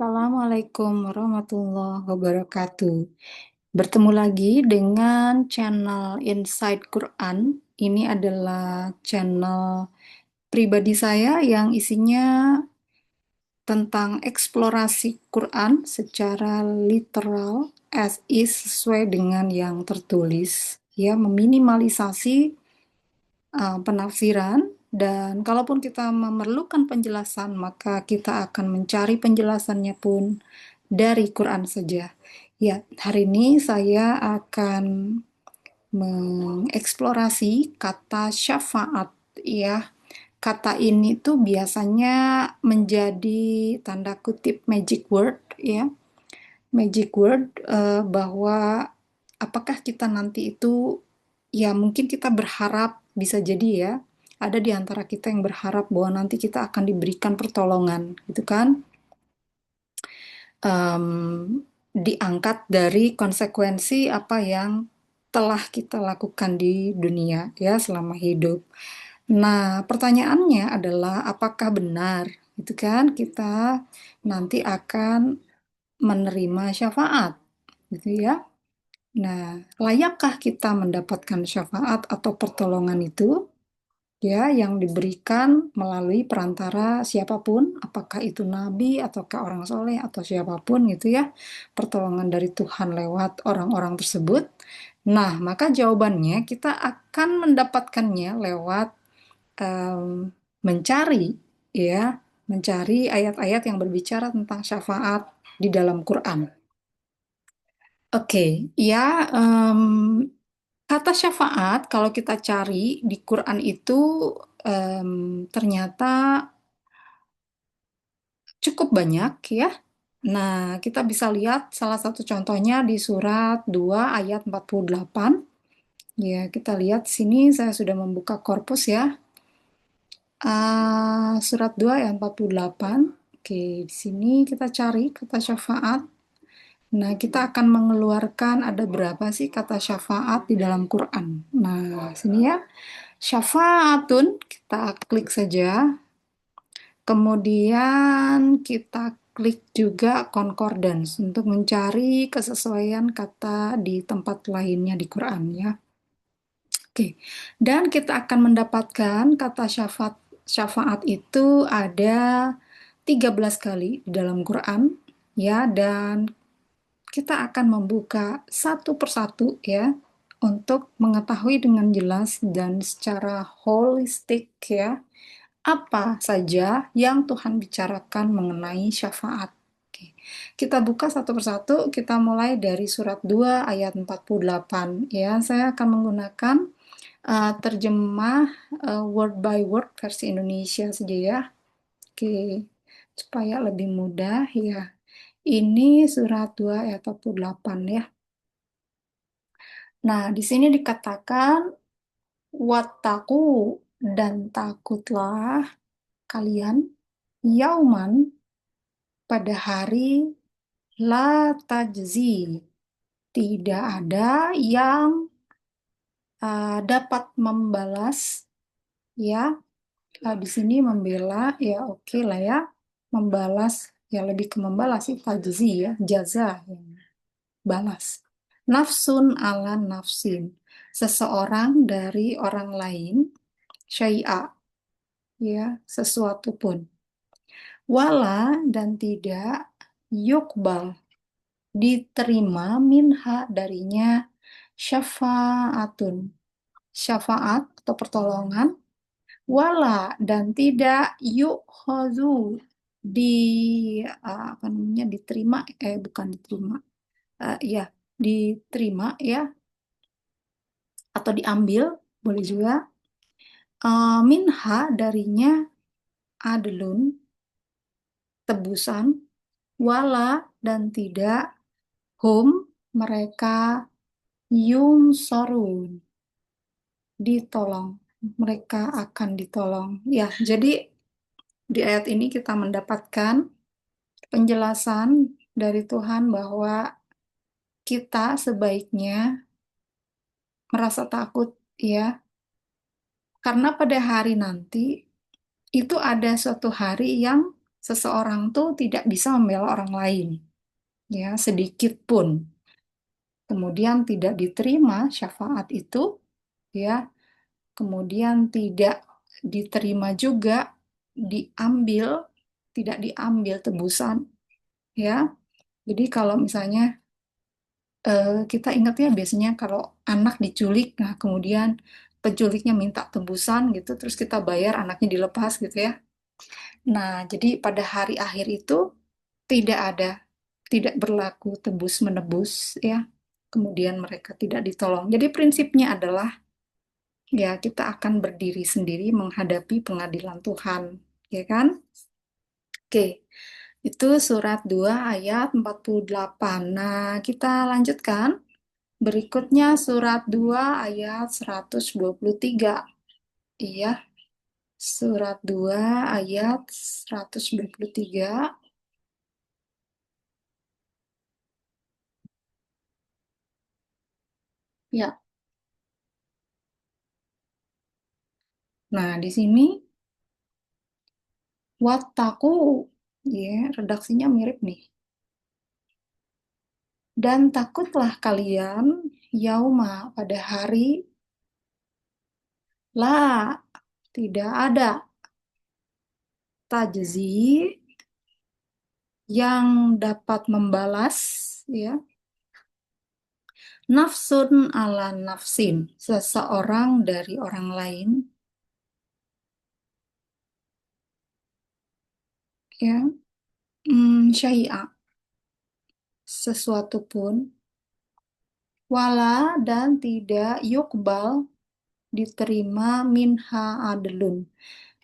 Assalamualaikum warahmatullahi wabarakatuh. Bertemu lagi dengan channel Inside Quran. Ini adalah channel pribadi saya yang isinya tentang eksplorasi Quran secara literal as is sesuai dengan yang tertulis, ya, meminimalisasi penafsiran, dan kalaupun kita memerlukan penjelasan, maka kita akan mencari penjelasannya pun dari Quran saja. Ya, hari ini saya akan mengeksplorasi kata syafaat, ya. Kata ini tuh biasanya menjadi tanda kutip magic word, ya. Magic word, bahwa apakah kita nanti itu, ya mungkin kita berharap, bisa jadi ya, ada di antara kita yang berharap bahwa nanti kita akan diberikan pertolongan, gitu kan? Em, Diangkat dari konsekuensi apa yang telah kita lakukan di dunia ya selama hidup. Nah, pertanyaannya adalah apakah benar, gitu kan? Kita nanti akan menerima syafaat, gitu ya. Nah, layakkah kita mendapatkan syafaat atau pertolongan itu? Ya, yang diberikan melalui perantara siapapun, apakah itu nabi ataukah orang soleh atau siapapun gitu ya, pertolongan dari Tuhan lewat orang-orang tersebut. Nah, maka jawabannya kita akan mendapatkannya lewat em, mencari, ya, mencari ayat-ayat yang berbicara tentang syafaat di dalam Quran. Oke, ya, kata syafaat kalau kita cari di Quran itu ternyata cukup banyak ya. Nah, kita bisa lihat salah satu contohnya di surat 2 ayat 48. Ya, kita lihat sini saya sudah membuka korpus ya. Surat 2 ayat 48. Oke, di sini kita cari kata syafaat. Nah, kita akan mengeluarkan ada berapa sih kata syafaat di dalam Quran. Nah, sini ya. Syafaatun, kita klik saja. Kemudian kita klik juga concordance untuk mencari kesesuaian kata di tempat lainnya di Quran ya. Oke. Dan kita akan mendapatkan kata syafaat itu ada 13 kali di dalam Quran ya, dan kita akan membuka satu persatu ya untuk mengetahui dengan jelas dan secara holistik ya apa saja yang Tuhan bicarakan mengenai syafaat. Oke. Kita buka satu persatu, kita mulai dari surat 2 ayat 48. Ya, saya akan menggunakan terjemah word by word versi Indonesia saja ya. Oke, supaya lebih mudah ya. Ini surat 2 ayat 48 ya. Nah, di sini dikatakan wattaku, dan takutlah kalian yauman, pada hari la tajzi, tidak ada yang dapat membalas ya. Di sini membela ya, oke lah ya, membalas ya, lebih ke membalas sih, tajzi ya, jaza ya, balas. Nafsun ala nafsin, seseorang dari orang lain, syai'a ya, sesuatu pun. Wala, dan tidak yukbal, diterima minha, darinya, syafaatun, syafaat atau pertolongan. Wala, dan tidak yukhozu, di apa namanya, diterima, bukan diterima, ya, diterima ya, atau diambil boleh juga. Minha, darinya, adlun, tebusan. Wala, dan tidak hum, mereka, yunsorun, ditolong, mereka akan ditolong ya. Jadi di ayat ini kita mendapatkan penjelasan dari Tuhan bahwa kita sebaiknya merasa takut ya, karena pada hari nanti itu ada suatu hari yang seseorang tuh tidak bisa membela orang lain, ya, sedikit pun. Kemudian tidak diterima syafaat itu, ya. Kemudian tidak diterima juga diambil, tidak diambil tebusan, ya. Jadi kalau misalnya kita ingatnya biasanya kalau anak diculik, nah kemudian penculiknya minta tebusan gitu, terus kita bayar anaknya dilepas gitu ya. Nah, jadi pada hari akhir itu tidak ada, tidak berlaku tebus menebus ya. Kemudian mereka tidak ditolong. Jadi prinsipnya adalah ya kita akan berdiri sendiri menghadapi pengadilan Tuhan, ya kan? Oke. Itu surat 2 ayat 48. Nah, kita lanjutkan. Berikutnya surat 2 ayat 123. Iya, surat 2 ayat 123. Ya, nah di sini wataku, ya, redaksinya mirip nih. Dan takutlah kalian yauma pada hari la tidak ada tajzi yang dapat membalas ya nafsun ala nafsin seseorang dari orang lain ya syai'a sesuatu pun wala dan tidak yukbal diterima minha adlun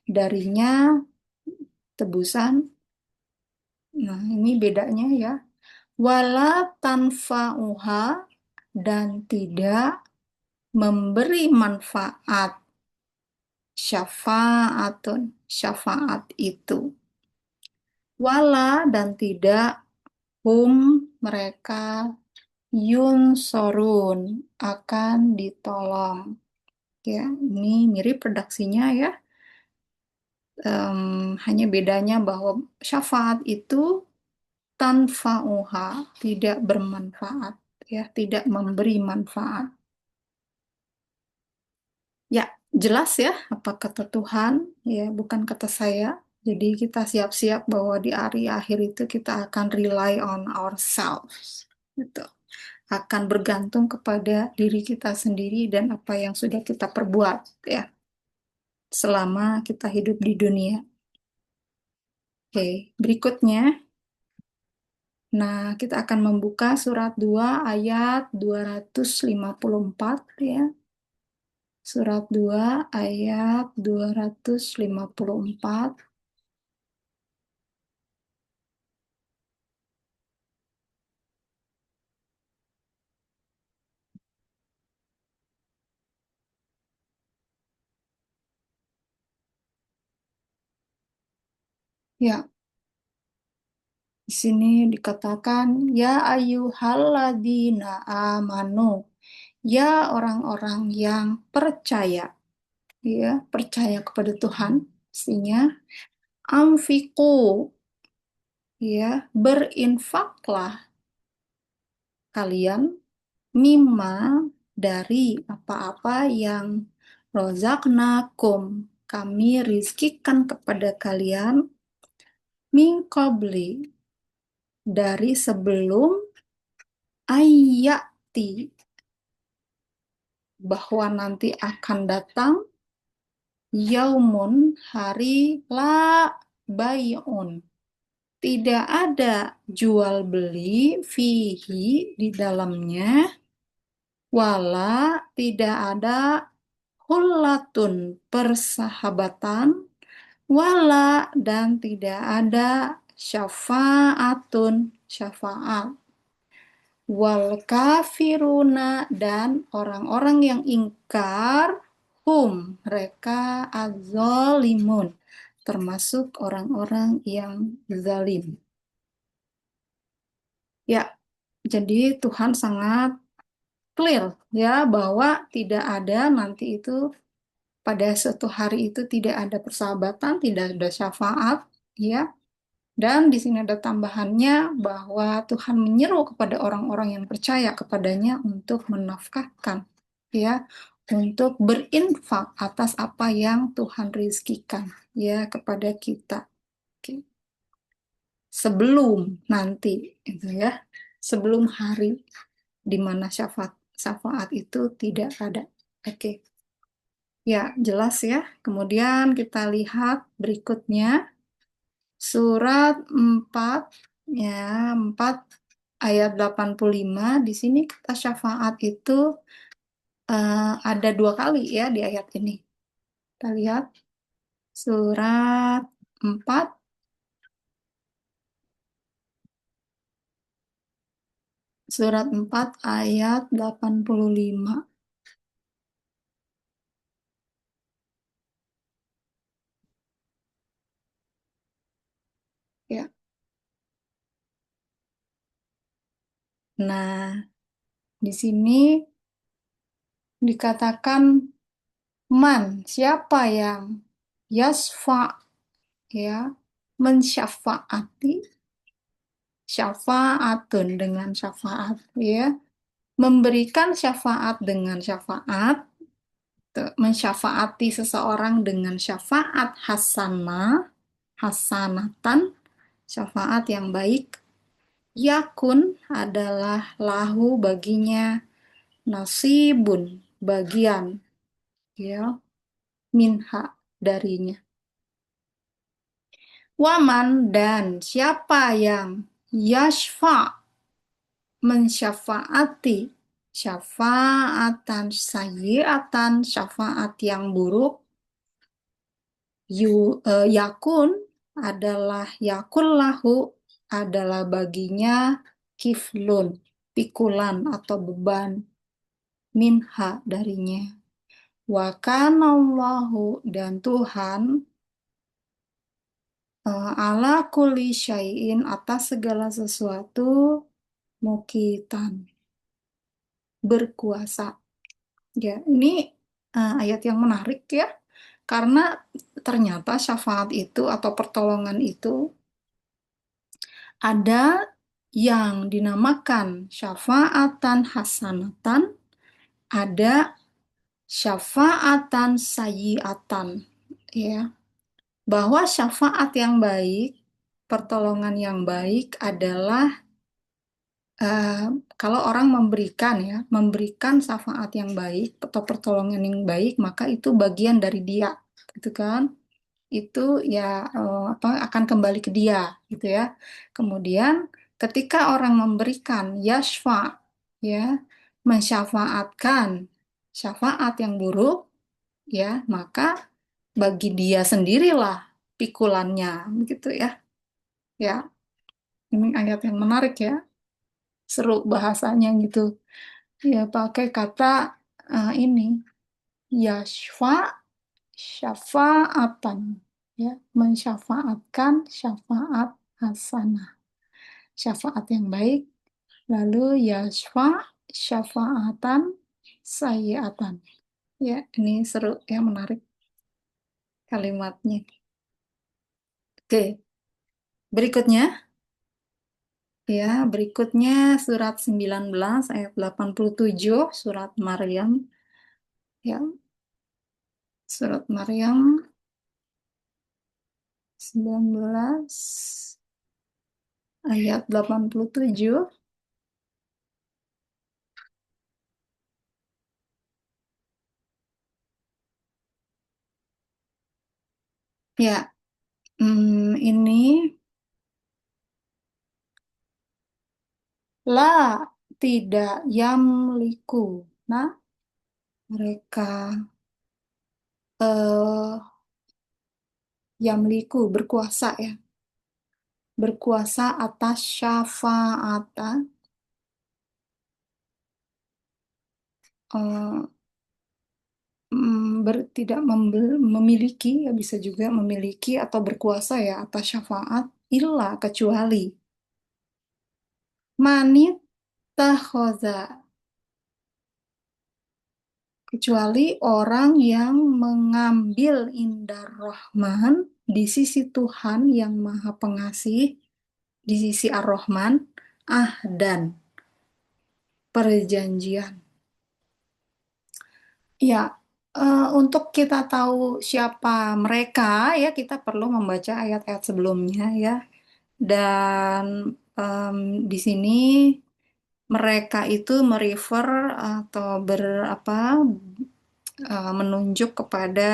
darinya tebusan. Nah, ini bedanya ya. Wala tanfa'uha dan tidak memberi manfaat syafaatun syafaat itu. Wala dan tidak hum mereka yunsorun akan ditolong. Ya, ini mirip redaksinya ya. Hanya bedanya bahwa syafaat itu tanfa'uha, tidak bermanfaat, ya, tidak memberi manfaat. Ya, jelas ya apa kata Tuhan, ya, bukan kata saya. Jadi kita siap-siap bahwa di hari akhir itu kita akan rely on ourselves, gitu. Akan bergantung kepada diri kita sendiri dan apa yang sudah kita perbuat, ya, selama kita hidup di dunia. Oke, berikutnya. Nah, kita akan membuka surat 2 ayat 254 ya. Surat 2 ayat 254. Ya, di sini dikatakan ya ayyuhalladzina amanu. Ya orang-orang yang percaya, ya, percaya kepada Tuhan. Pastinya amfiku, ya, berinfaklah kalian mimma dari apa-apa yang rozaknakum kami rizkikan kepada kalian min qabli dari sebelum ayati bahwa nanti akan datang yaumun hari la bayun tidak ada jual beli fihi di dalamnya wala tidak ada hullatun persahabatan wala dan tidak ada syafaatun syafaat wal kafiruna dan orang-orang yang ingkar hum mereka adzalimun termasuk orang-orang yang zalim. Ya, jadi Tuhan sangat clear ya bahwa tidak ada nanti itu pada suatu hari itu tidak ada persahabatan, tidak ada syafaat, ya. Dan di sini ada tambahannya bahwa Tuhan menyeru kepada orang-orang yang percaya kepadanya untuk menafkahkan, ya, untuk berinfak atas apa yang Tuhan rizkikan, ya, kepada kita. Oke. Sebelum nanti, itu ya, sebelum hari di mana syafaat itu tidak ada. Oke, ya jelas ya. Kemudian kita lihat berikutnya. Surat 4 ya, 4 ayat 85 di sini kata syafaat itu ada dua kali ya di ayat ini. Kita lihat surat 4 ayat 85 ya. Nah, di sini dikatakan siapa yang yasfa ya, mensyafaati, syafaatun dengan syafaat ya, memberikan syafaat dengan syafaat, mensyafaati seseorang dengan syafaat hasanatan, syafaat yang baik, yakun adalah lahu baginya nasibun bagian ya, minha darinya. Waman dan siapa yang yashfa mensyafaati syafaatan sayyiatan, syafaat yang buruk, yakun yakun lahu adalah baginya kiflun, pikulan atau beban, minha darinya. Wa kanallahu dan Tuhan ala kulli syai'in atas segala sesuatu mukitan, berkuasa. Ya, ini ayat yang menarik ya, karena ternyata syafaat itu atau pertolongan itu ada yang dinamakan syafaatan hasanatan, ada syafaatan sayyiatan, ya. Bahwa syafaat yang baik, pertolongan yang baik adalah eh, kalau orang memberikan syafaat yang baik atau pertolongan yang baik, maka itu bagian dari dia, gitu kan? Itu ya apa akan kembali ke dia, gitu ya. Kemudian ketika orang memberikan yashfa, ya, mensyafaatkan syafaat yang buruk, ya, maka bagi dia sendirilah pikulannya, begitu ya. Ya, ini ayat yang menarik ya, seru bahasanya gitu. Ya, pakai kata ini yashfa syafaatan, ya, mensyafaatkan syafaat hasanah, syafaat yang baik, lalu yashfa syafaatan sayyiatan. Ya, ini seru ya, menarik kalimatnya. Oke, berikutnya ya, berikutnya surat 19 ayat 87 surat Maryam, ya, surat Maryam 19 ayat 87. Ya, ini la tidak yamliku. Nah, mereka eh yamliku berkuasa ya, berkuasa atas syafaata, eh, tidak memiliki ya, bisa juga memiliki atau berkuasa ya atas syafaat illa kecuali manit takhoza, kecuali orang yang mengambil indar Rahman di sisi Tuhan yang Maha Pengasih, di sisi Ar-Rahman, dan perjanjian. Ya, untuk kita tahu siapa mereka, ya kita perlu membaca ayat-ayat sebelumnya ya. Dan em, di sini mereka itu merefer atau menunjuk kepada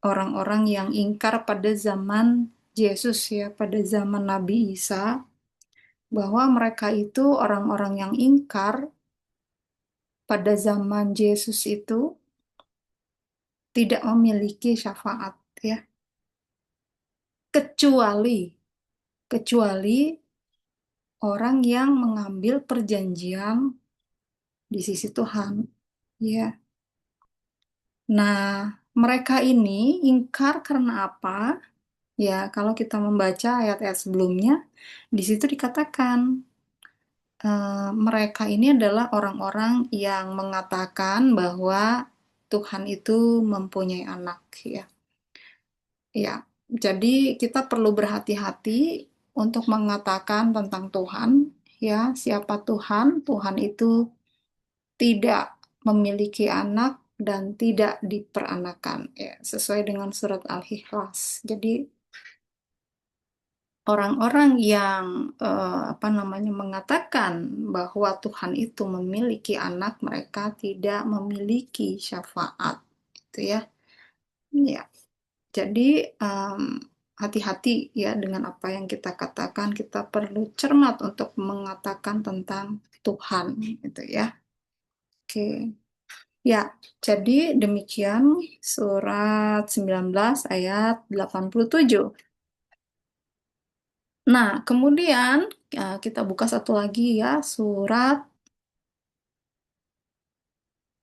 orang-orang yang ingkar pada zaman Yesus ya, pada zaman Nabi Isa, bahwa mereka itu orang-orang yang ingkar pada zaman Yesus itu tidak memiliki syafaat ya, kecuali kecuali orang yang mengambil perjanjian di sisi Tuhan ya. Nah, mereka ini ingkar karena apa? Ya, kalau kita membaca ayat-ayat sebelumnya, di situ dikatakan mereka ini adalah orang-orang yang mengatakan bahwa Tuhan itu mempunyai anak ya. Ya, jadi kita perlu berhati-hati untuk mengatakan tentang Tuhan ya, siapa Tuhan? Tuhan itu tidak memiliki anak dan tidak diperanakan ya, sesuai dengan surat Al-Ikhlas. Jadi orang-orang yang mengatakan bahwa Tuhan itu memiliki anak, mereka tidak memiliki syafaat, gitu ya. Ya, jadi hati-hati ya dengan apa yang kita katakan. Kita perlu cermat untuk mengatakan tentang Tuhan, gitu ya. Oke, ya. Jadi demikian surat 19 ayat 87. Nah, kemudian kita buka satu lagi ya, surat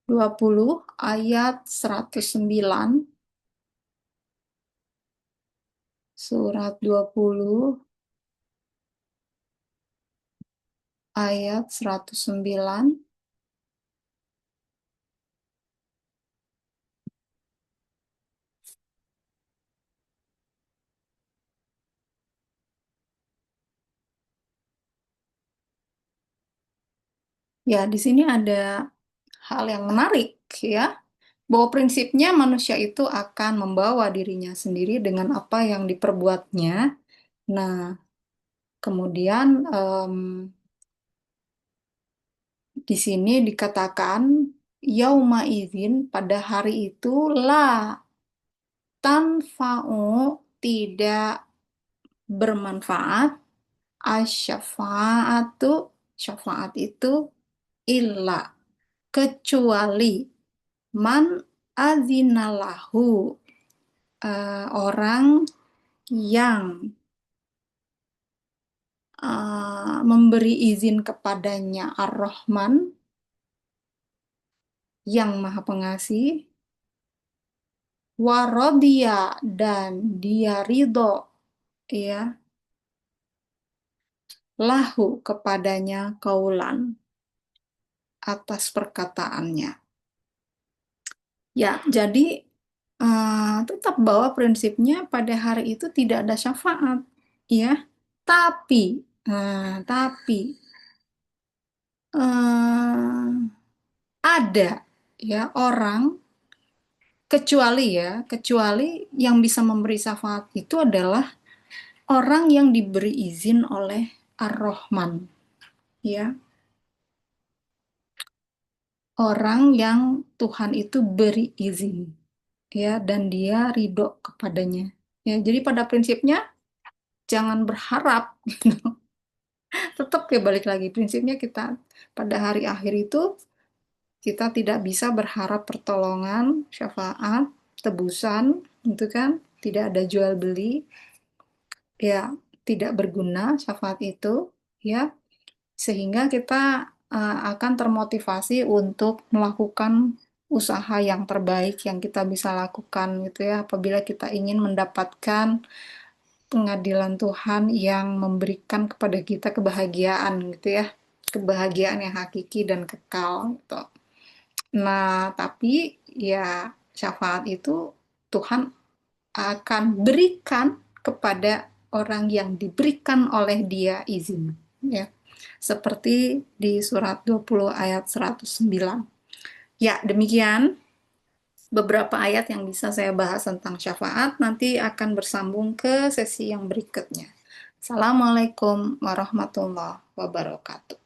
20 ayat 109. Surat 20 ayat 109. Ya, di sini ada hal yang menarik ya, bahwa prinsipnya manusia itu akan membawa dirinya sendiri dengan apa yang diperbuatnya. Nah, kemudian di sini dikatakan yauma idzin, pada hari itu la tanfa'u, tidak bermanfaat, asyafa'atu, syafaat itu illa, kecuali man azinalahu, orang yang memberi izin kepadanya Ar-Rahman yang Maha Pengasih, warodia, dan dia ridho ya, lahu, kepadanya kaulan, atas perkataannya. Ya, jadi tetap bahwa prinsipnya pada hari itu tidak ada syafaat, ya. Tapi, tapi eh, ada ya orang, kecuali yang bisa memberi syafaat itu adalah orang yang diberi izin oleh Ar-Rahman, ya. Orang yang Tuhan itu beri izin, ya, dan dia ridho kepadanya. Ya, jadi pada prinsipnya jangan berharap gitu. Tetap ya balik lagi prinsipnya, kita pada hari akhir itu kita tidak bisa berharap pertolongan, syafaat, tebusan, gitu kan? Tidak ada jual beli, ya, tidak berguna syafaat itu, ya. Sehingga kita akan termotivasi untuk melakukan usaha yang terbaik yang kita bisa lakukan, gitu ya, apabila kita ingin mendapatkan pengadilan Tuhan yang memberikan kepada kita kebahagiaan, gitu ya, kebahagiaan yang hakiki dan kekal gitu. Nah, tapi ya syafaat itu Tuhan akan berikan kepada orang yang diberikan oleh dia izin, ya. Seperti di surat 20 ayat 109. Ya, demikian beberapa ayat yang bisa saya bahas tentang syafaat. Nanti akan bersambung ke sesi yang berikutnya. Assalamualaikum warahmatullahi wabarakatuh.